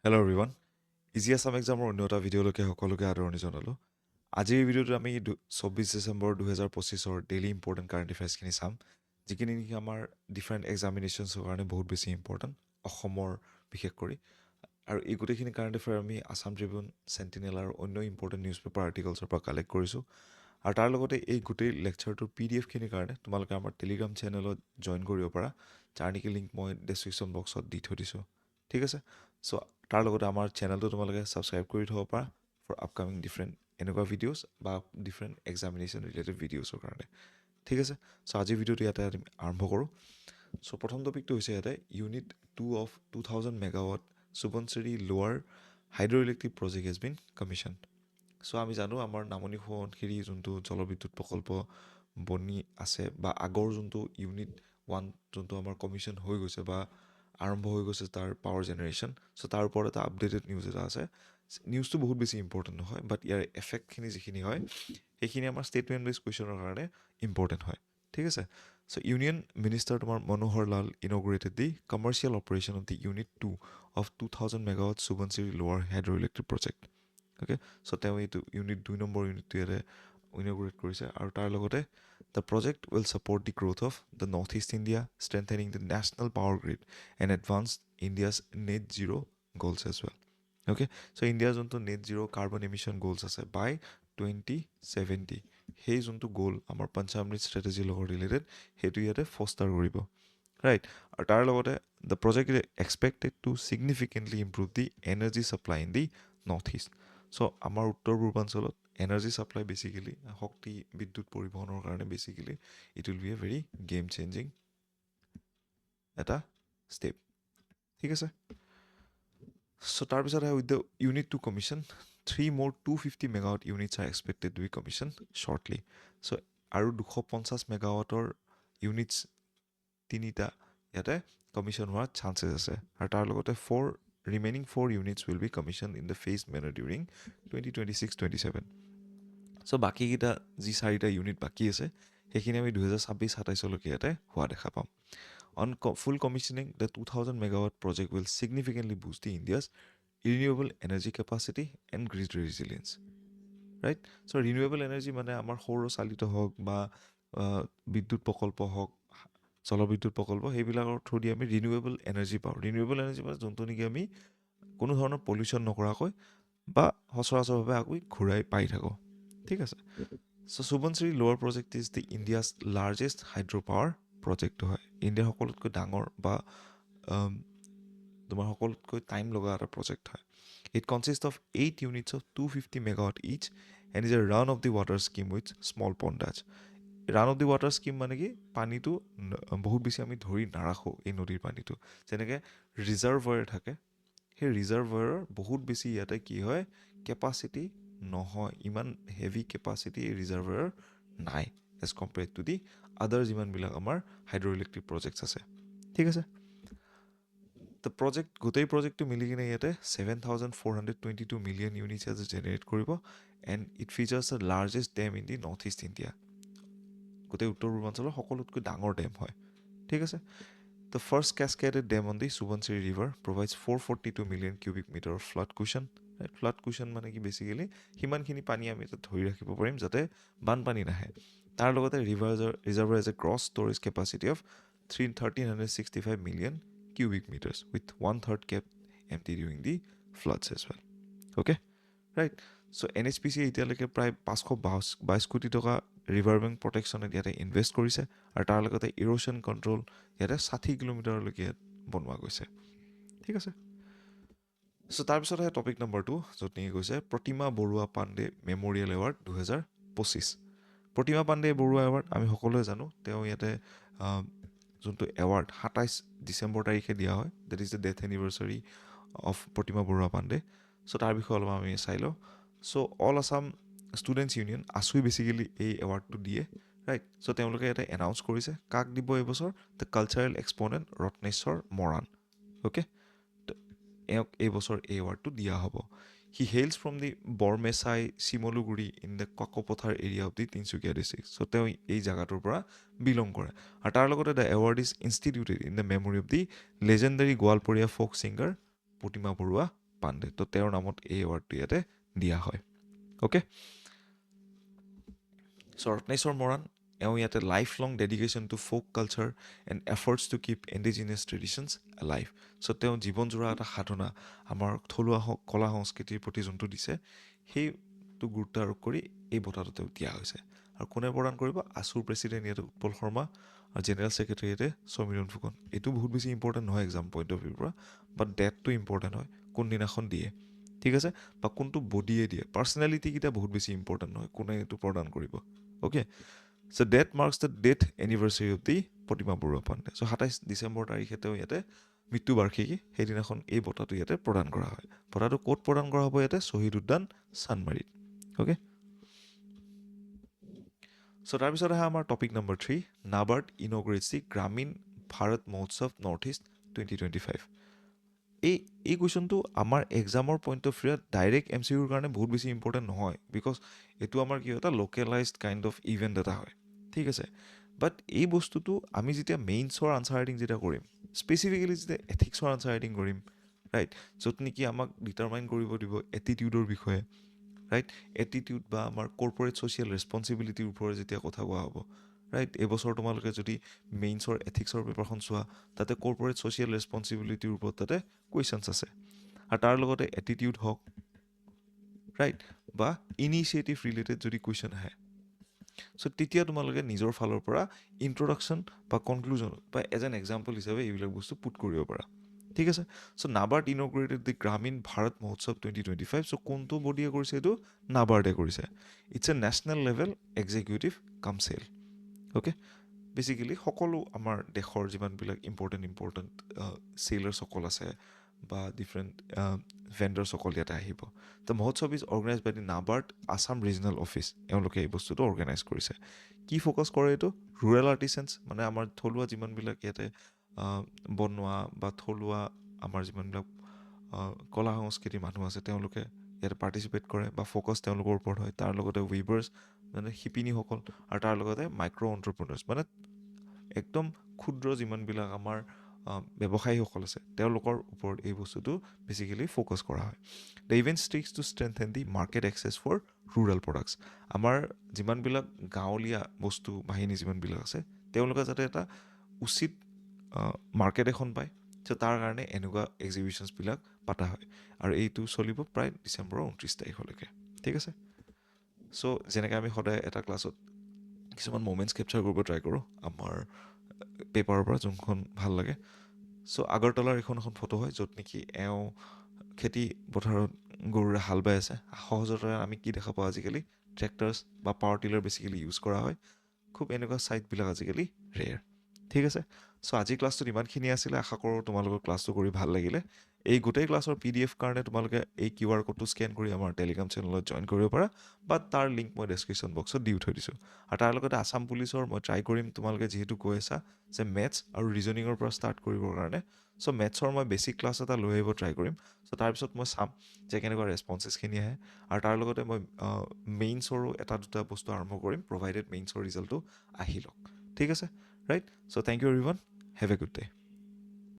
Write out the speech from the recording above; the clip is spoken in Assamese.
হেল্ল' এভৰিৱান ইজি আছাম এক্সামৰ অন্য এটা ভিডিঅ'লৈকে সকলোকে আদৰণি জনালোঁ আজিৰ ভিডিঅ'টোত আমি 24 ডিচেম্বৰ 2025 ডেইলি ইম্পৰ্টেণ্ট কাৰেণ্ট এফেয়াৰ্ছখিনি চাম যিখিনি নেকি আমাৰ ডিফাৰেণ্ট এক্সামিনেশ্যনছৰ কাৰণে বহুত বেছি ইম্পৰ্টেণ্ট অসমৰ বিশেষ কৰি আৰু এই গোটেইখিনি কাৰেণ্ট এফেয়াৰ আমি আছাম ট্ৰিবিউন চেণ্টিনেল আৰু অন্য ইম্পৰ্টেণ্ট নিউজ পেপাৰ আৰ্টিকলছৰ পৰা কালেক্ট কৰিছোঁ আৰু তাৰ লগতে এই গোটেই লেকচাৰটোৰ PDF খিনিৰ কাৰণে তোমালোকে আমাৰ টেলিগ্ৰাম চেনেলত জইন কৰিব পাৰা যাৰ নেকি লিংক মই ডেছক্ৰিপশ্যন বক্সত দি থৈ দিছোঁ ঠিক আছে চ' তাৰ লগতে আমাৰ চেনেলটো তোমালোকে ছাবস্ক্ৰাইব কৰি থ'ব পাৰা ফৰ আপকামিং ডিফাৰেণ্ট এনেকুৱা ভিডিঅ'ছ বা ডিফাৰেণ্ট এক্সামিনেশ্যন ৰিলেটেড ভিডিঅ'ছৰ কাৰণে ঠিক আছে চ' আজিৰ ভিডিঅ'টো ইয়াতে আমি আৰম্ভ কৰোঁ চ' প্ৰথম টপিকটো হৈছে ইয়াতে unit 2 of 2000 megawatt Subansiri lower hydro' electric project has been commission so' আমি জানো আমাৰ নামনি সোৱণশিৰি যোনটো জলবিদ্যুৎ প্ৰকল্প বনি আছে বা আগৰ যোনটো ইউনিট 1 যোনটো আমাৰ কমিশ্যন হৈ গৈছে বা আৰম্ভ হৈ গৈছে তাৰ পাৱাৰ জেনেৰেশ্যন চ' তাৰ ওপৰত এটা আপডেটেড নিউজ এটা আছে নিউজটো বহুত বেছি ইম্পৰ্টেণ্ট নহয় বাট ইয়াৰ এফেক্টখিনি যিখিনি হয় সেইখিনি আমাৰ ষ্টেটমেণ্ট বেছ কুৱেশ্যনৰ কাৰণে ইম্পৰ্টেণ্ট হয় ঠিক আছে চ' ইউনিয়ন মিনিষ্টাৰ তোমাৰ Manohar Lal inaugurated the commercial operation of the unit 2 of 2000 megawatt Subansiri lower hydro' electric project okay so' তেওঁ এইটো ইউনিট 2 নম্বৰ ইউনিটটো ইয়াতে ইনগ্ৰেট কৰিছে আৰু তাৰ লগতে the project will support the growth of the north east India strengthening the national power grid and advance India's net zero' goals as well okay so' ইণ্ডিয়াৰ যোনটো net zero' carbon emission goals আছে বাই 2070 সেই যোনটো গ'ল আমাৰ পঞ্চামৃত ষ্ট্ৰেটেজিৰ লগত ৰিলেটেড সেইটো ইয়াতে ফষ্টাৰ কৰিব ৰাইট আৰু তাৰ লগতে the project is expected to significantly improve the energy supply in the north east so' আমাৰ উত্তৰ পূৰ্বাঞ্চলত এনাৰ্জি ছাপ্লাই বেচিকেলি শক্তি বিদ্যুৎ পৰিবহণৰ কাৰণে basically it will be a very game changing এটা ষ্টেপ ঠিক আছে চ' তাৰপিছত আহে with the unit 2 commission 3 more 250 megawatt units are expected to be commission shortly so' আৰু 250 মেগাৱাটৰ ইউনিটছ তিনিটা ইয়াতে কমিশ্যন হোৱাৰ চান্সেছ আছে আৰু তাৰ লগতে remaining 4 units will be commission in the phase manner during 2026-27 চ' বাকীকেইটা যি 4টা ইউনিট বাকী আছে সেইখিনি আমি 2026-27লৈকে ইয়াতে হোৱা দেখা পাম On full commissioning, the 2000 megawatt project will significantly boost the India's renewable energy capacity and grid resilience. Right? So renewable energy মানে আমাৰ সৌৰ চালিত হওক বা বিদ্যুৎ প্ৰকল্প হওক জলবিদ্যুৎ প্ৰকল্প সেইবিলাকৰ থ্ৰু দি আমি ৰিনিউৱেবল এনাৰ্জি পাওঁ ৰিনিউৱেবল এনাৰ্জি মানে যোনটো নেকি আমি কোনো ধৰণৰ পলিউশ্যন নকৰাকৈ বা সচৰাচৰভাৱে আকৌ ঘূৰাই পাই থাকোঁ ঠিক আছে so' Subansiri lower project is the India's largest hydro' power প্ৰজেক্টটো হয় ইণ্ডিয়াৰ সকলোতকৈ ডাঙৰ বা তোমাৰ সকলোতকৈ টাইম লগা এটা প্ৰজেক্ট হয় it consist of 8 units of 250 megawatt each and is a run of the water scheme with small pondage run of the water scheme মানে কি পানীটো বহুত বেছি আমি ধৰি নাৰাখোঁ এই নদীৰ পানীটো যেনেকৈ ৰিজাৰ্ভয়াৰ থাকে সেই ৰিজাৰ্ভয়াৰৰ বহুত বেছি ইয়াতে কি হয় কেপাচিটি নহয় ইমান হেভি কেপাচিটি এই ৰিজাৰ্ভয়াৰ নাই এজ কম্পেয়াৰ্ড টু দি আদাৰ যিমানবিলাক আমাৰ হাইড্ৰ' ইলেক্ট্ৰিক প্ৰজেক্টছ আছে ঠিক আছে দ্য প্ৰজেক্ট গোটেই প্ৰজেক্টটো মিলি কিনে ইয়াতে 7,422 মিলিয়ন ইউনিটছ ইয়াতে জেনেৰেট কৰিব and it features the largest dam in the north east India গোটেই উত্তৰ পূৰ্বাঞ্চলৰ সকলোতকৈ ডাঙৰ ডেম হয় ঠিক আছে the first cascaded dam on the Subansiri river provides 442 million cubic metre flood cushion flood cushion মানে কি বেচিকেলি সিমানখিনি পানী আমি তাত ধৰি ৰাখিব পাৰিম যাতে বানপানী নাহে তাৰ লগতে reservoir as a gross storage capacity of 1,365 million cubic meters with 1/3 kept empty during the floods as well. Okay? Right? So NHPC এতিয়ালৈকে প্ৰায় 522 কোটি টকা ৰিভাৰ বেংক প্ৰটেকশ্যনত ইয়াতে ইনভেষ্ট কৰিছে আৰু তাৰ লগতে ইৰোশ্যন কণ্ট্ৰল ইয়াতে 60 কিলোমিটাৰলৈকে বনোৱা গৈছে ঠিক আছে চ' তাৰপিছত আহে টপিক নম্বৰ 2 য'ত নেকি কৈছে প্ৰতিমা Barua Pandey memorial award 2025 Pratima Pandey Barua award আমি সকলোৱে জানো তেওঁ ইয়াতে যোনটো এৱাৰ্ড 27 ডিচেম্বৰ তাৰিখে দিয়া হয় that is the death anniversary of Pratima Barua Pandey so' তাৰ বিষয়ে অলপ আমি চাই লওঁ so' all Assam students union আছুই বেচিকেলি এই এৱাৰ্ডটো দিয়ে ৰাইট চ' তেওঁলোকে ইয়াতে এনাউন্স কৰিছে কাক দিব এইবছৰ the cultural exponent Ratneswar Moran okay এওঁক এইবছৰ এই এৱাৰ্ডটো দিয়া হ'ব he hails from the Bormechai Simaluguri in the Kakopathar area of the Tinsukia district so' তেওঁ এই জেগাটোৰ পৰা বিলং কৰে আৰু তাৰ লগতে the award is instituted in the memory of the legendary Goalpariya folk singer Pratima Barua Pandey তো তেওঁৰ নামত এই এৱাৰ্ডটো ইয়াতে দিয়া হয় অ'কে চ' ৰত্নেশ্বৰ মৰাণ এওঁ ইয়াতে life long dedication to folk culture and efforts to keep indigenous traditions life so' তেওঁ জীৱনজোৰা এটা সাধনা আমাৰ থলুৱা কলা সংস্কৃতিৰ প্ৰতি যোনটো দিছে সেইটো গুৰুত্ব আৰোপ কৰি এই বঁটাটো তেওঁক দিয়া হৈছে আৰু কোনে প্ৰদান কৰিব আছুৰ প্ৰেছিডেণ্ট ইয়াতে উৎপল শৰ্মা আৰু জেনেৰেল ছেক্ৰেটাৰী ইয়াতে সমীৰণ ফুকন এইটো বহুত বেছি ইম্পৰ্টেণ্ট নহয় এক্সাম পইণ্ট অফ ভিউৰ পৰা বাট ডেটটো ইম্পৰ্টেণ্ট হয় কোনদিনাখন দিয়ে ঠিক আছে বা কোনটো বডিয়ে দিয়ে পাৰ্চনেলিটিকেইটা বহুত বেছি ইম্পৰ্টেণ্ট নহয় কোনে এইটো প্ৰদান কৰিব okay so' that marks the death anniversary of the Pratima Barua Pandey so' 27 December তাৰিখে তেওঁ ইয়াতে মৃত্যু বাৰ্ষিকী সেইদিনাখন এই বঁটাটো ইয়াতে প্ৰদান কৰা হয় বঁটাটো ক'ত প্ৰদান কৰা হ'ব ইয়াতে শ্বহীদ উদ্যান চানমাৰীত অ'কে চ' তাৰপিছত আহে আমাৰ topic number 3 NABARD inaugurates the Grameen Bharat Mahotsav north east 2025 এই কুৱেশ্যনটো আমাৰ এক্সামৰ পইণ্ট অফ ভিউত ডাইৰেক্ট এম চি ইউৰ কাৰণে বহুত বেছি ইম্পৰ্টেণ্ট নহয় বিকজ এইটো আমাৰ কি এটা লোকেলাইজড কাইণ্ড অফ ইভেণ্ট এটা হয় ঠিক আছে বাট এই বস্তুটো আমি যেতিয়া মেইনছৰ আনচাৰ ৰাইটিং যেতিয়া কৰিম স্পেচিফিকেলি যেতিয়া এথিক্সৰ আনচাৰ ৰাইটিং কৰিম ৰাইট য'ত নেকি আমাক ডিটাৰমাইন কৰিব দিব এটিটিউডৰ বিষয়ে ৰাইট এটিটিউড বা আমাৰ কৰ্পৰেট ছ'চিয়েল ৰেছপনচিবিলিটিৰ ওপৰত যেতিয়া কথা কোৱা হ'ব ৰাইট এইবছৰ তোমালোকে যদি মেইনছৰ এথিক্সৰ পেপাৰখন চোৱা তাতে কৰ্পৰেট ছ'চিয়েল ৰেছপনচিবিলিটিৰ ওপৰত তাতে কুৱেশ্যনছ আছে আৰু তাৰ লগতে এটিটিউড হওক ৰাইট বা ইনিচিয়েটিভ ৰিলেটেড যদি কুৱেশ্যন আহে চ' তেতিয়া তোমালোকে নিজৰ ফালৰ পৰা ইন্ট্ৰডাকশ্যন বা কনক্লুজন বা এজ এন এক্সাম্পল হিচাপে এইবিলাক বস্তু পুট কৰিব পাৰা ঠিক আছে চ' নাবাৰ্ড ইনগ্ৰেটেড দি গ্ৰামীণ ভাৰত মহোৎসৱ 2025 চ' কোনটো বডিয়ে কৰিছে এইটো নাবাৰ্ডে কৰিছে it's a national level executive council okay basically সকলো আমাৰ দেশৰ যিমানবিলাক ইম্পৰ্টেণ্ট চেইলাৰ্ছসকল আছে বা ডিফাৰেণ্ট ভেণ্ডাৰ্ছসকল ইয়াতে আহিব the Mahotsav is organise by the NABARD Assam regional office এওঁলোকে এই বস্তুটো অৰ্গেনাইজ কৰিছে কি ফ'কাছ কৰে এইটো ৰুৰেল আৰ্টিচেন্স মানে আমাৰ থলুৱা যিমানবিলাক ইয়াতে বনোৱা বা থলুৱা আমাৰ যিমানবিলাক কলা সংস্কৃতিৰ মানুহ আছে তেওঁলোকে ইয়াতে পাৰ্টিচিপেট কৰে বা ফ'কাছ তেওঁলোকৰ ওপৰত হয় তাৰ লগতে উইভাৰ্ছ মানে শিপিনীসকল আৰু তাৰ লগতে মাইক্ৰ' এণ্টাৰপ্ৰেনাৰ্ছ মানে একদম ক্ষুদ্ৰ যিমানবিলাক আমাৰ ব্যৱসায়ীসকল আছে তেওঁলোকৰ ওপৰত এই বস্তুটো বেচিকেলি ফ'কাছ কৰা হয় the event strives to strengthen the market access for rural products আমাৰ যিমানবিলাক গাঁৱলীয়া বস্তু বাহিনী যিমানবিলাক আছে তেওঁলোকে যাতে এটা উচিত মাৰ্কেট এখন পায় চ' তাৰ কাৰণে এনেকুৱা এক্সিবিশ্যনছবিলাক পতা হয় আৰু এইটো চলিব প্ৰায় ডিচেম্বৰৰ 29 তাৰিখলৈকে ঠিক আছে চ' যেনেকৈ আমি সদায় এটা ক্লাছত কিছুমান মমেণ্টছ কেপচাৰ কৰিব ট্ৰাই কৰোঁ আমাৰ পেপাৰৰ পৰা যোনখন ভাল লাগে চ' আগৰতলাৰ এখন ফটো হয় য'ত নেকি এওঁ খেতি পথাৰত গৰুৰে হাল বাই আছে সহজতে আমি কি দেখা পাওঁ আজিকালি ট্ৰেক্টাৰ্ছ বা পাৱাৰ টিলাৰ বেছিকেলি ইউজ কৰা হয় খুব এনেকুৱা ছাইটবিলাক আজিকালি ৰেয়াৰ ঠিক আছে চ' আজি ক্লাছটোত ইমানখিনি আছিলে আশা কৰোঁ তোমালোকৰ ক্লাছটো কৰি ভাল লাগিলে এই গোটেই ক্লাছৰ PDF কাৰণে তোমালোকে এই QR কোডটো স্কেন কৰি আমাৰ টেলিগ্ৰাম চেনেলত জইন কৰিব পাৰা বা তাৰ লিংক মই ডেছক্ৰিপশ্যন বক্সত দি থৈ দিছোঁ আৰু তাৰ লগতে আছাম পুলিচৰ মই ট্ৰাই কৰিম তোমালোকে যিহেতু কৈ আছা যে মেথছ আৰু ৰিজনিঙৰ পৰা ষ্টাৰ্ট কৰিবৰ কাৰণে চ' মেথছৰ মই বেছিক ক্লাছ এটা লৈ আহিব ট্ৰাই কৰিম চ' তাৰপিছত মই চাম যে কেনেকুৱা ৰেছপন্সেছখিনি আহে আৰু তাৰ লগতে মই মেইনছৰো এটা দুটা বস্তু আৰম্ভ কৰিম প্ৰভাইডেড মেইনছৰ ৰিজাল্টটো আহি লওক ঠিক আছে right so' thank you everyone have a good day